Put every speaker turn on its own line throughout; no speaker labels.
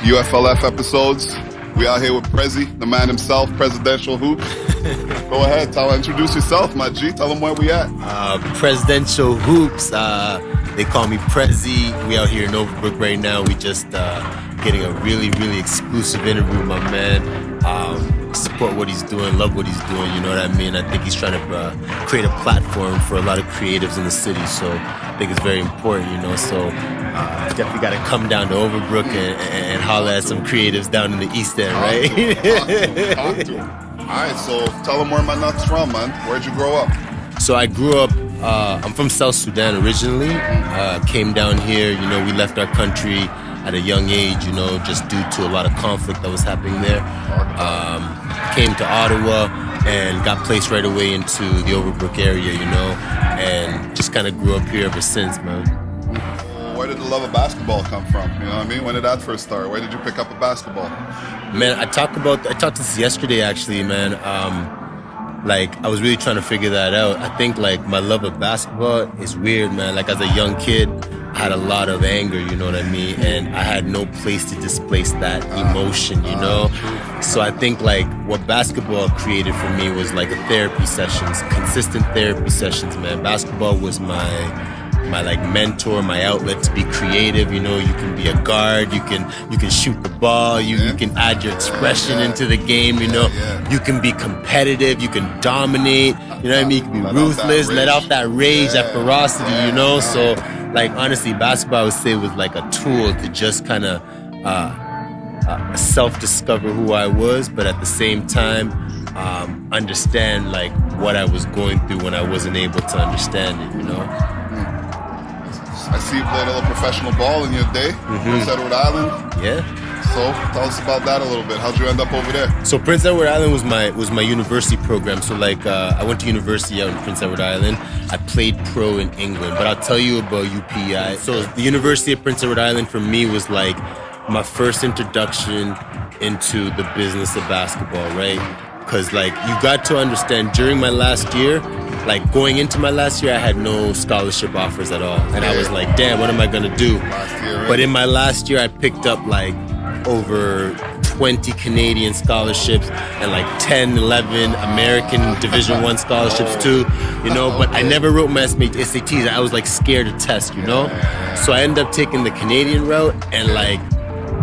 UFLF episodes. We out here with Prezzy, the man himself, Presidential Hoop. Go ahead, introduce yourself, my G. Tell them where we at.
Presidential Hoops. They call me Prezzy. We out here in Overbrook right now. We just getting a really, really exclusive interview with my man. Support what he's doing, love what he's doing, you know what I mean? I think he's trying to create a platform for a lot of creatives in the city, so I think it's very important, you know, so definitely got to come down to Overbrook and holler at some creatives down in the East End, right?
Talk to him. All right, so tell them where my nuts from, man. Where'd you grow up?
So I grew up, I'm from South Sudan originally, came down here, you know, we left our country at a young age, you know, just due to a lot of conflict that was happening there. Came to Ottawa and got placed right away into the Overbrook area, you know, and just kind of grew up here ever since, man.
Where did the love of basketball come from? You know what I mean? When did that first start? Where did you pick up a basketball?
Man, I talked this yesterday actually, man. Like, I was really trying to figure that out. I think, like, my love of basketball is weird, man. Like, as a young kid, I had a lot of anger, you know what I mean? And I had no place to displace that emotion, you know? So I think, like, what basketball created for me was, like, therapy sessions, consistent therapy sessions, man. Basketball was my like mentor, my outlet to be creative. You know, you can be a guard, you can shoot the ball, you can add your expression into the game, you know. You can be competitive, you can dominate, you know what I mean? You can be ruthless, let off that rage, that ferocity, you know. So, like, honestly, basketball I would say was like a tool to just kind of self-discover who I was, but at the same time understand like what I was going through when I wasn't able to understand it, you know.
I see you played a little professional ball in your day. Prince Edward Island.
Yeah.
So tell us about that a little bit. How'd you end up over there?
So Prince Edward Island was my university program. So like I went to university out in Prince Edward Island. I played pro in England, but I'll tell you about UPI. So the University of Prince Edward Island for me was like my first introduction into the business of basketball, right? Because like you got to understand during my last year, like going into my last year, I had no scholarship offers at all. And I was like, damn, what am I gonna do? But in my last year, I picked up like over 20 Canadian scholarships and like 10, 11 American Division I scholarships too, you know, but I never wrote my SATs. I was like scared to test, you know? So I ended up taking the Canadian route and like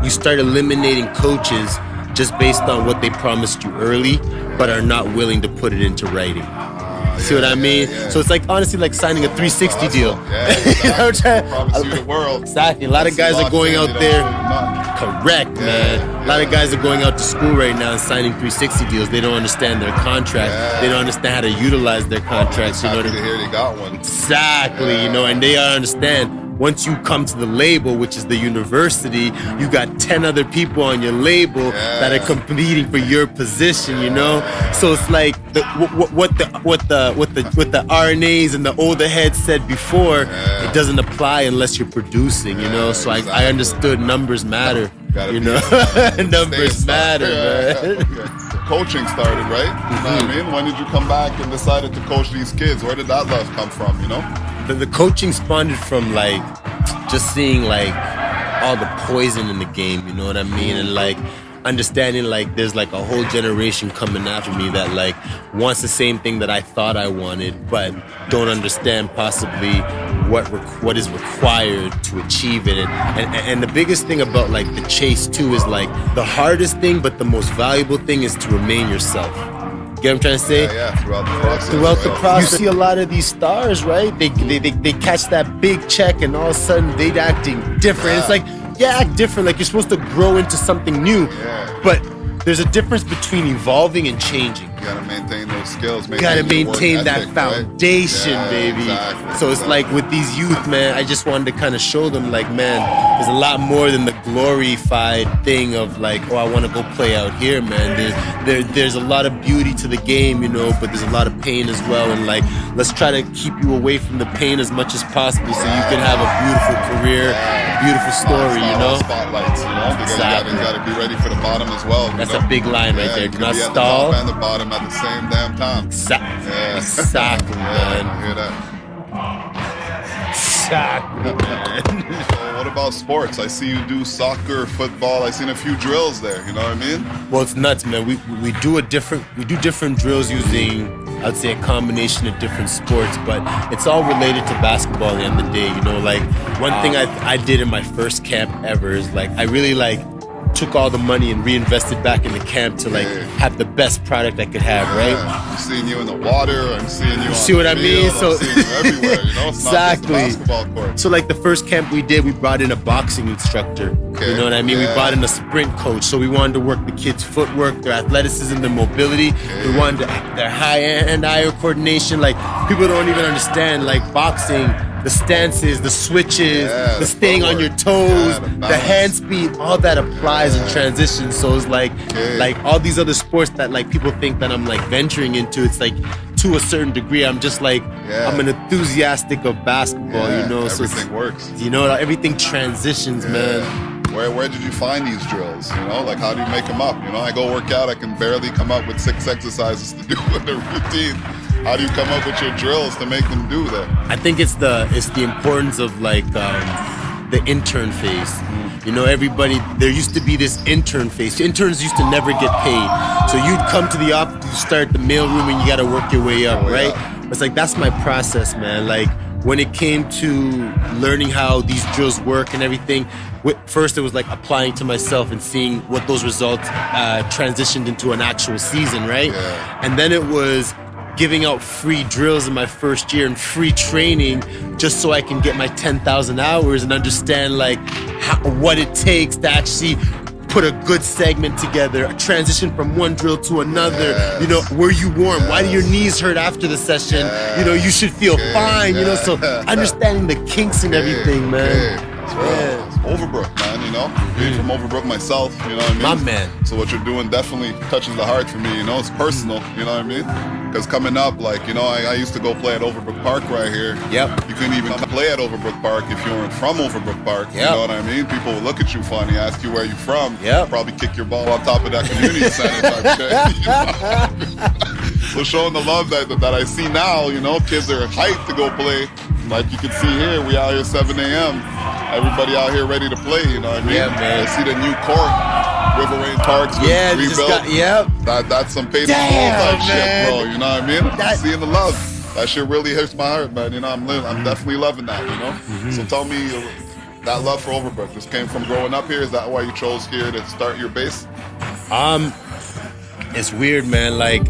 you start eliminating coaches just based on what they promised you early, but are not willing to put it into writing. See what I mean? So it's like honestly like signing a 360 deal. You know what I'm
promise you the world.
Exactly. A lot of guys are going out there. Correct, man. A lot of guys are going out to school right now and signing 360 deals. They don't understand their contract. They don't understand how to utilize their contracts. You know what I mean?
Happy to hear they got one.
Exactly. You know, and they understand. Once you come to the label, which is the university, you got 10 other people on your label that are competing for your position, you know? So it's like what the RNAs and the older heads said before, it doesn't apply unless you're producing, you know? So I understood numbers matter, you know? Numbers matter, man.
Coaching started, right? You know what I mean? When did you come back and decided to coach these kids? Where did that love come from, you know?
The coaching spawned from like just seeing like all the poison in the game, you know what I mean? And like understanding like there's like a whole generation coming after me that like wants the same thing that I thought I wanted, but don't understand possibly what is required to achieve it. And the biggest thing about like the chase too is like the hardest thing, but the most valuable thing is to remain yourself. Get what I'm trying to say?
Yeah, throughout the process.
Throughout the process. You see a lot of these stars, right? They catch that big check and all of a sudden they're acting different. It's like, act different. Like you're supposed to grow into something new. But there's a difference between evolving and changing.
You gotta maintain those skills.
You gotta maintain that foundation, baby. Exactly. So it's like with these youth, man, I just wanted to kind of show them like, man, there's a lot more than the glorified thing of like, oh, I want to go play out here, man. There's a lot of beauty to the game, you know, but there's a lot of pain as well. And like, let's try to keep you away from the pain as much as possible so you can have a beautiful career, a beautiful story, you know?
Spotlights, you know? Exactly. You gotta be ready for the bottom as well.
That's a big line right there. Do not stall.
And the bottom at the same damn time.
Exactly, man.
I hear that.
Exactly, man.
So what about sports. I see you do soccer, football. I seen a few drills there. You know what I mean?
Well, it's nuts, man. We do different drills using, I'd say, a combination of different sports, but it's all related to basketball at the end of the day. You know, like one thing I did in my first camp ever is like I really like took all the money and reinvested back in the camp to like have the best product I could have, right?
I'm seeing you in the water. I'm seeing you.
See what I mean?
So I'm seeing you everywhere. You know, it's
exactly.
not just a basketball court.
So like the first camp we did, we brought in a boxing instructor.
Okay.
You know what I mean? We brought in a sprint coach. So we wanted to work the kids' footwork, their athleticism, their mobility. We wanted their hand-eye coordination. Like people don't even understand like boxing. The stances, the switches, the staying on your toes, the hand speed, all that applies in transition. So it's like all these other sports that like people think that I'm like venturing into. It's like to a certain degree, I'm just like I'm an enthusiastic of basketball. You know,
everything works.
You know, everything transitions, man.
Where did you find these drills? You know, like how do you make them up? You know, I go work out, I can barely come up with 6 exercises to do in a routine. How do you come up with your drills to make them do that?
I think it's the importance of like the intern phase. You know, everybody, there used to be this intern phase. Interns used to never get paid. So you'd come to the office, you start the mailroom and you got to work your way up, right? It's like, that's my process, man. Like when it came to learning how these drills work and everything, first it was like applying to myself and seeing what those results transitioned into an actual season, right? And then it was giving out free drills in my first year and free training just so I can get my 10,000 hours and understand like what it takes to actually put a good segment together, a transition from one drill to another. You know, were you warm? Why do your knees hurt after the session? You know, you should feel fine, you know, so understanding the kinks and everything, man.
It's Overbrook, man, you know? Being from Overbrook myself, you know what I mean?
My man.
So what you're doing definitely touches the heart for me, you know? It's personal, you know what I mean? Because coming up, like, you know, I used to go play at Overbrook Park right here. You couldn't even play at Overbrook Park if you weren't from Overbrook Park, you know what I mean? People would look at you funny, ask you where you're from, probably kick your ball on top of that community center type shit, you know? So showing the love that I see now, you know, kids are hyped to go play. Like you can see here, we out here 7 a.m. Everybody out here ready to play, you know what I mean?
Yeah, man.
I see the new court, River Rain Parks, rebuilt. That's some pay to type shit, bro, you know what I mean? Seeing the love. That shit really hits my heart, man. You know, I'm definitely loving that, you know? So tell me, that love for Overbrook just came from growing up here? Is that why you chose here to start your base?
It's weird, man. Like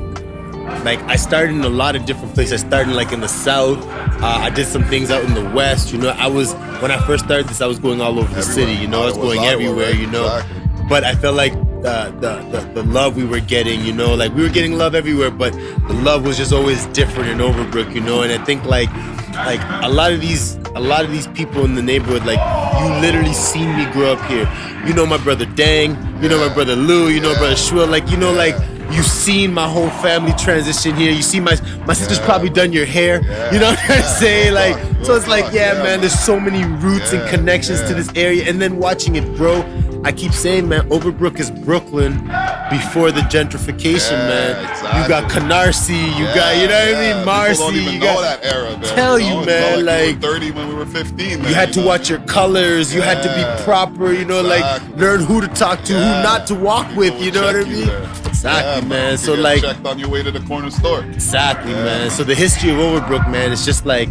I started in a lot of different places. I started like in the South. I did some things out in the West. You know, when I first started this, I was going all over the city. You know, I was going everywhere. You know, but I felt like the love we were getting. You know, like we were getting love everywhere, but the love was just always different in Overbrook. You know, and I think like a lot of these people in the neighborhood, like you literally seen me grow up here. You know my brother Dang. You know my brother Lou. You know my brother Shwil. Like you know like. You've seen my whole family transition here. You see my sister's probably done your hair. You know what I'm saying? Like, so it's like, man, there's so many roots and connections to this area. And then watching it grow, I keep saying, man, Overbrook is Brooklyn before the gentrification, man. You got Canarsie, you got, you know what I mean, Marcy.
People don't even know that era, man.
Tell you, man,
like we were 30 when we were 15. Man,
you had to watch your colors. You had to be proper. You know, like learn who to talk to, who not to walk with. You know what I mean? Exactly, man. So like,
checked on your way to the corner store.
Exactly, man. So the history of Overbrook, man, it's just like,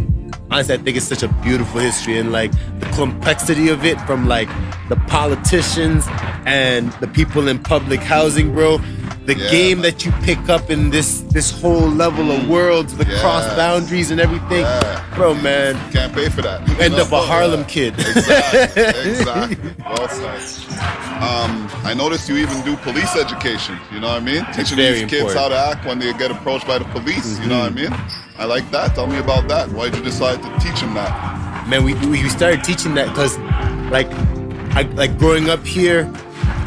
honestly, I think it's such a beautiful history, and like the complexity of it, from like the politicians and the people in public housing, bro. The game that you pick up in this whole level of worlds, the cross boundaries and everything, bro, man.
You can't pay for that.
You end up a Harlem kid.
Exactly. Well said. I noticed you even do police education. You know what I mean? Teaching these kids how to act when they get approached by the police. You know what I mean? I like that. Tell me about that. Why did you decide to teach them that?
Man, we started teaching that because, like growing up here.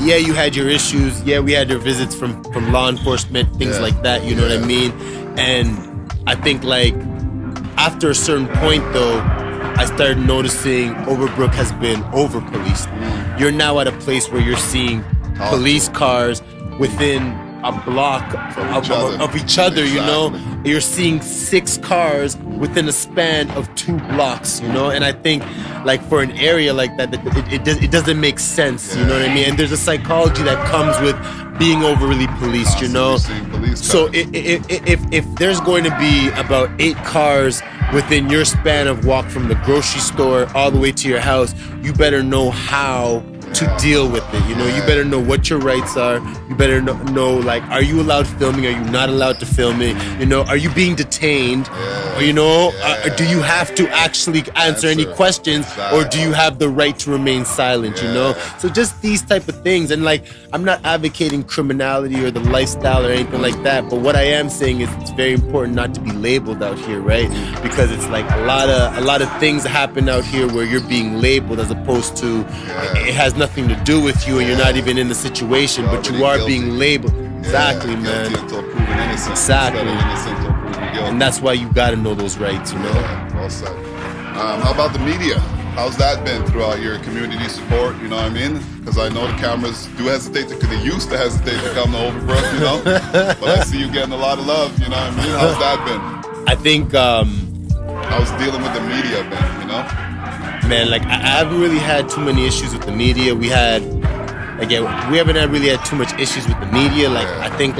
Yeah, you had your issues. Yeah, we had your visits from law enforcement, things like that. You know what I mean? And I think like after a certain point, though, I started noticing Overbrook has been over-policed. You're now at a place where you're seeing police cars within a block of each other, you know? you're seeing 6 cars within a span of 2 blocks, you know? And I think, like, for an area like that, it doesn't make sense, you know what I mean? And there's a psychology that comes with being overly policed, you know? So if there's going to be about 8 cars within your span of walk from the grocery store all the way to your house, you better know how to deal with it, you know? You better know what your rights are. You better know, like, are you allowed filming? Are you not allowed to film it? You know, are you being detained? Or, you know, do you have to actually answer any questions, or do you have the right to remain silent, you know? So just these type of things. And, like, I'm not advocating criminality or the lifestyle or anything like that, but what I am saying is it's very important not to be labeled out here, right? Because it's like a lot of things happen out here where you're being labeled, as opposed to it has nothing to do with you and you're not even in the situation, but you are being labeled. Exactly, man.
Until proven innocent.
Exactly.
Innocent until proven guilty.
And that's why you got to know those rights, you know?
Yeah, well said. How about the media? How's that been throughout your community support? You know what I mean? Because I know the cameras do hesitate because they used to hesitate to come to Overbrook, you know? But I see you getting a lot of love, you know what I mean? How's that been?
I think,
how's dealing with the media been, you know?
Man, like, I haven't really had too many issues with the media. We haven't really had too much issues with the media. Like, I think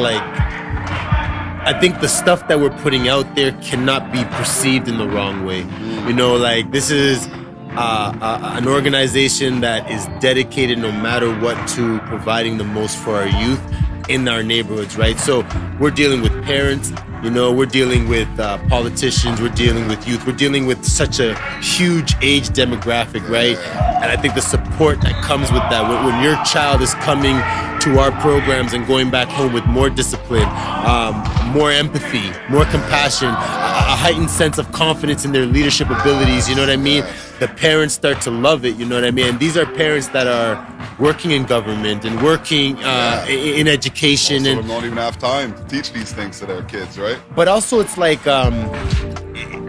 the stuff that we're putting out there cannot be perceived in the wrong way. You know, like, this is an organization that is dedicated, no matter what, to providing the most for our youth in our neighborhoods, right? So we're dealing with parents, you know, we're dealing with politicians, we're dealing with youth, we're dealing with such a huge age demographic, right? And I think the support that comes with that, when your child is coming to our programs and going back home with more discipline, more empathy, more compassion, a heightened sense of confidence in their leadership abilities, you know what I mean? The parents start to love it, you know what I mean? And these are parents that are working in government and working in education.
Also,
and
don't even have time to teach these things to their kids, right?
But also it's like,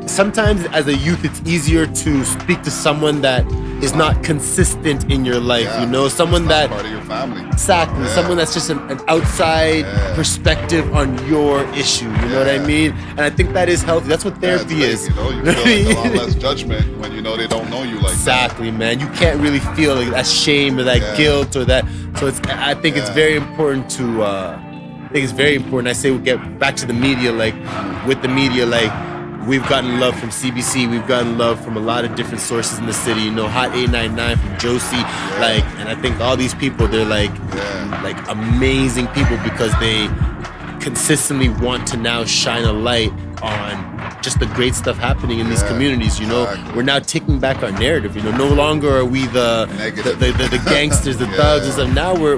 sometimes as a youth, it's easier to speak to someone that is not consistent in your life, you know? Someone that...
part of your family.
Exactly. Someone that's just an outside perspective on your issue, you know what I mean? And I think that is healthy. That's what therapy is.
You know, you feel like a lot less judgment when you know they don't know you like that.
Exactly, man. You can't really feel like that shame or that guilt or that. So I think it's very important to... I think it's very important. I say we get back to the media, like, with the media, like, we've gotten love from CBC. We've gotten love from a lot of different sources in the city. You know, Hot 899 from Josie. Like, and I think all these people, they're like amazing people because they consistently want to now shine a light on just the great stuff happening in these communities. You know, we're now taking back our narrative. You know, no longer are we the gangsters, the thugs and stuff. Now we're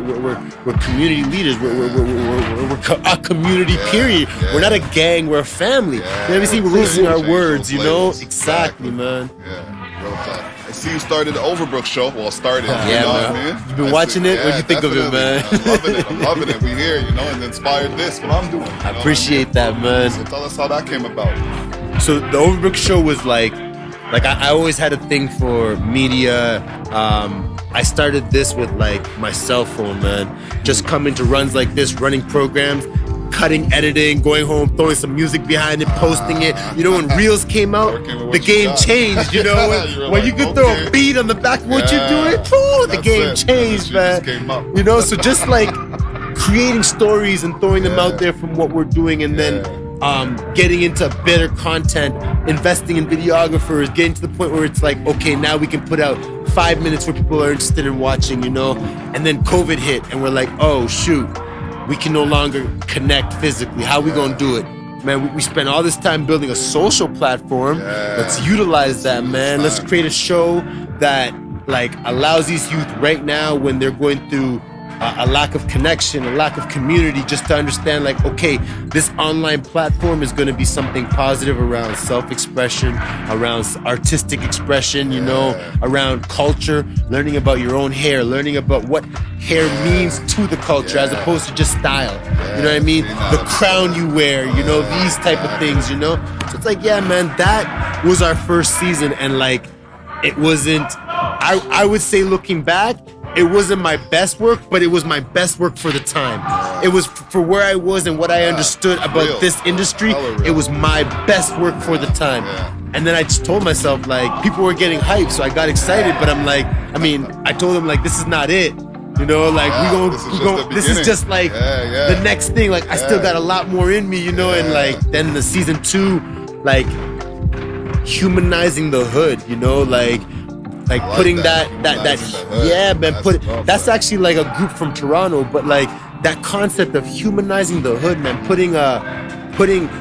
community leaders. We're a community. Period. We're not a gang. We're a family. You ever see we're losing our words? You know, exactly, man.
Yeah, real talk. I see you started the Overbrook Show. Well, started.
Yeah,
you know
man.
What I mean?
You've been watching it. What do you think of it, man?
I'm loving it. I'm loving it. We here, you know, and inspired this. What I'm doing.
I appreciate that, man.
So tell us how that came about.
So the Overbrook Show was like I always had a thing for media. I started this with like my cell phone, man. Just coming to runs like this, running programs, cutting, editing, going home, throwing some music behind it, posting it. You know, when Reels came out, the game changed, you know, when you could throw a beat on the back of what you're doing, the game changed, man. You know, so just like creating stories and throwing them out there from what we're doing, and then getting into better content, investing in videographers, getting to the point where it's like, okay, now we can put out 5 minutes where people are interested in watching, you know. And then COVID hit and we're like, oh shoot, we can no longer connect physically. How we gonna do it? Man, we spent all this time building a social platform. Let's utilize that, man. Let's create a show that like allows these youth right now, when they're going through a lack of connection, a lack of community, just to understand like, okay, this online platform is going to be something positive around self-expression, around artistic expression, you know, around culture, learning about your own hair, learning about what hair means to the culture as opposed to just style. You know what I mean? The crown you wear, you know, these type of things, you know? So it's like, yeah, man, that was our first season, and like, it wasn't, I would say looking back, it wasn't my best work, but it was my best work for the time. it was for where I was and what I understood about this industry. It was my best work for the time. And then I just told myself, like, people were getting hyped, so I got excited. But I'm like, I mean, I told them, like, this is not it. You know, like, this is just like the next thing. Like, I still got a lot more in me, you know. And like, then the season 2, like, humanizing the hood, you know, like putting that yeah, man, that's actually like a group from Toronto, but like that concept of humanizing the hood, man,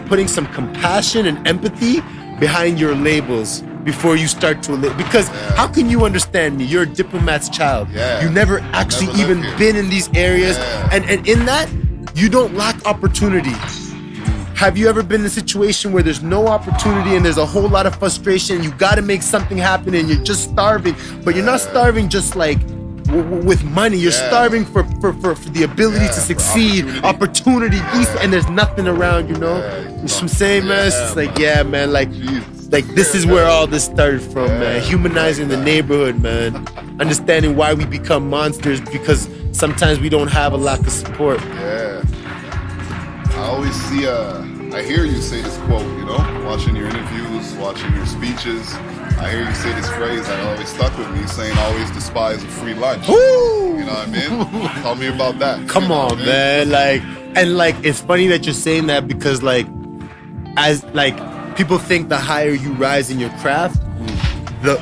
putting some compassion and empathy behind your labels before you start to because how can you understand me? You're a diplomat's child. You never actually even been in these areas, and in that you don't lack opportunity. Have you ever been in a situation where there's no opportunity and there's a whole lot of frustration? You got to make something happen and you're just starving, but you're not starving just like with money. You're starving for the ability to succeed, opportunity, and there's nothing around, you know? You know what I'm saying, man? It's just like, yeah, man, like this is where all this started from, man. Humanizing the neighborhood, man. Understanding why we become monsters because sometimes we don't have a lack of support.
I always see I hear you say this quote, you know, watching your interviews, watching your speeches. I hear you say this phrase that always stuck with me, saying always despise a free lunch.
Woo!
You know what I mean? Tell me about that.
Come on, man. Like, and like, it's funny that you're saying that because like, as like, people think the higher you rise in your craft, the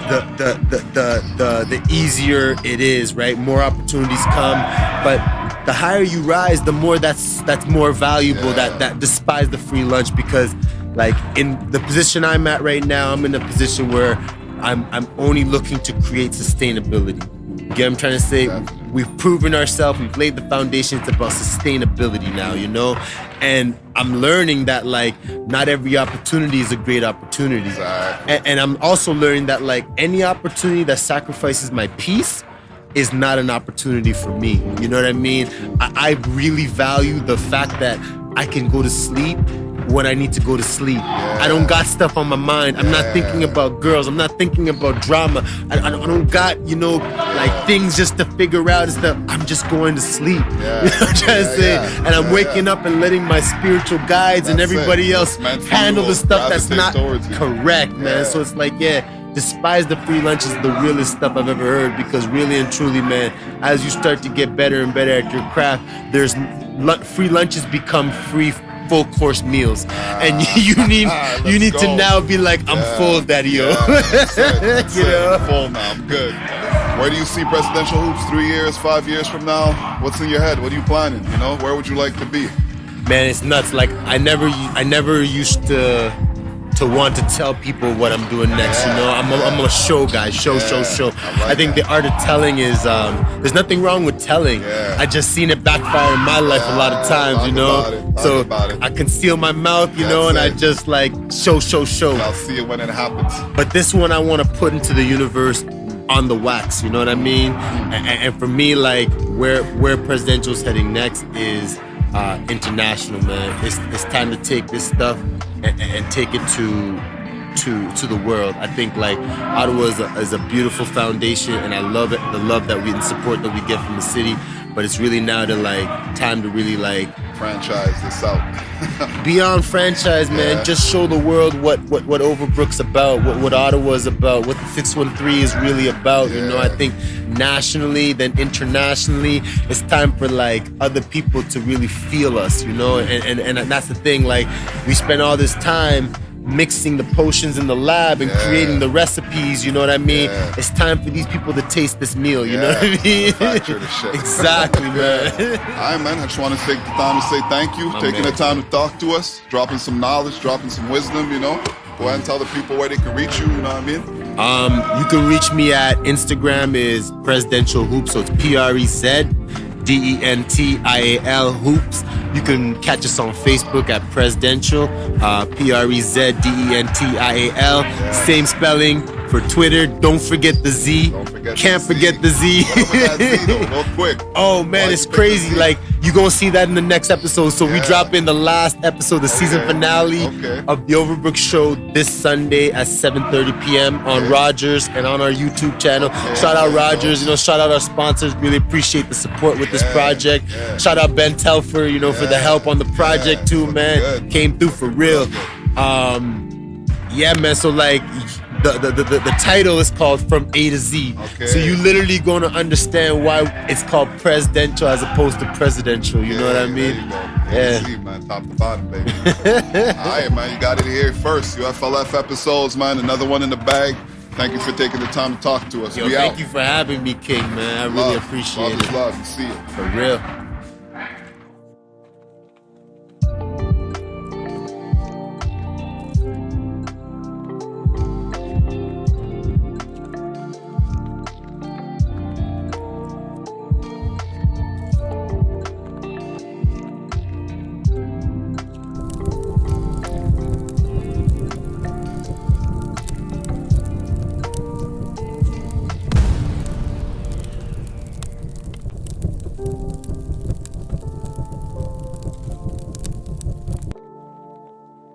easier it is, right? More opportunities come, but the higher you rise, the more that's more valuable. That despise the free lunch because, like, in the position I'm at right now, I'm in a position where I'm only looking to create sustainability. You get what I'm trying to say? We've proven ourselves. We've laid the foundation. It's about sustainability now, you know? And I'm learning that, like, not every opportunity is a great opportunity. And I'm also learning that, like, any opportunity that sacrifices my peace is not an opportunity for me. You know what I mean? I really value the fact that I can go to sleep when I need to go to sleep. I don't got stuff on my mind. I'm not thinking about girls. I'm not thinking about drama. I don't got, you know, like things just to figure out. It's that I'm just going to sleep. You know what I'm trying to say? And I'm waking up and letting my spiritual guides and everybody else handle the stuff that's not correct, man. So it's like, despise the free lunch is the realest stuff I've ever heard because really and truly, man, as you start to get better and better at your craft, there's free lunches become free full course meals, and you need to now be like, I'm full, daddy-o.
You know? I'm full now. I'm good. Where do you see Presidential Hoops 3 years, 5 years from now? What's in your head? What are you planning? You know, where would you like to be?
Man, it's nuts. Like I never used to want to tell people what I'm doing next, you know. I'm a show guy, show. I think the art of telling is there's nothing wrong with telling. I just seen it backfire in my life a lot of times, you know. So I conceal my mouth, you know, and I just like show.
I'll see it when it happens.
But this one I want to put into the universe on the wax, you know what I mean? And for me, like where Presidential's heading next is international, man. It's time to take this stuff and take it to the world. I think like Ottawa is a beautiful foundation, and I love it, the love that we and support that we get from the city. But it's really now time to really like
franchise this out.
Beyond franchise, man. Just show the world what Overbrook's about, what Ottawa's about, what the 613 is really about. You know, I think nationally, then internationally, it's time for like other people to really feel us, you know, and that's the thing. Like we spend all this time mixing the potions in the lab and creating the recipes, you know what I mean? It's time for these people to taste this meal, you know what I mean? Exactly, man.
All right, man. I just want to take the time to say thank you, taking the time to talk to us, dropping some knowledge, dropping some wisdom, you know? Go ahead and tell the people where they can reach you, you know what I mean?
You can reach me at Instagram is Presidential Hoops, so it's PREZDENTIAL Hoops. You can catch us on Facebook at Presidential, PREZDENTIAL, same spelling, For Twitter, don't forget the Z. Can't forget the Z.
Real quick.
Oh man, it's crazy. Like, you gonna see that in the next episode. So we drop in the last episode, the season finale of the Overbrook Show this Sunday at 7:30 p.m. on Rogers and on our YouTube channel. Shout out Rogers, shout out our sponsors. Really appreciate the support with this project. Shout out Ben Telfer, for the help on the project too, man. Came through for real. Yeah, man. So like, the title is called From A to Z. So you literally gonna understand why it's called presidential as opposed to presidential. You know what I mean?
Yeah. Z, man, top to bottom, baby. All right, man. You got it here first. UFLF episodes, man. Another one in the bag. Thank you for taking the time to talk to us.
Thank you for having me, King, man. I really appreciate it.
Love. See you.
For real.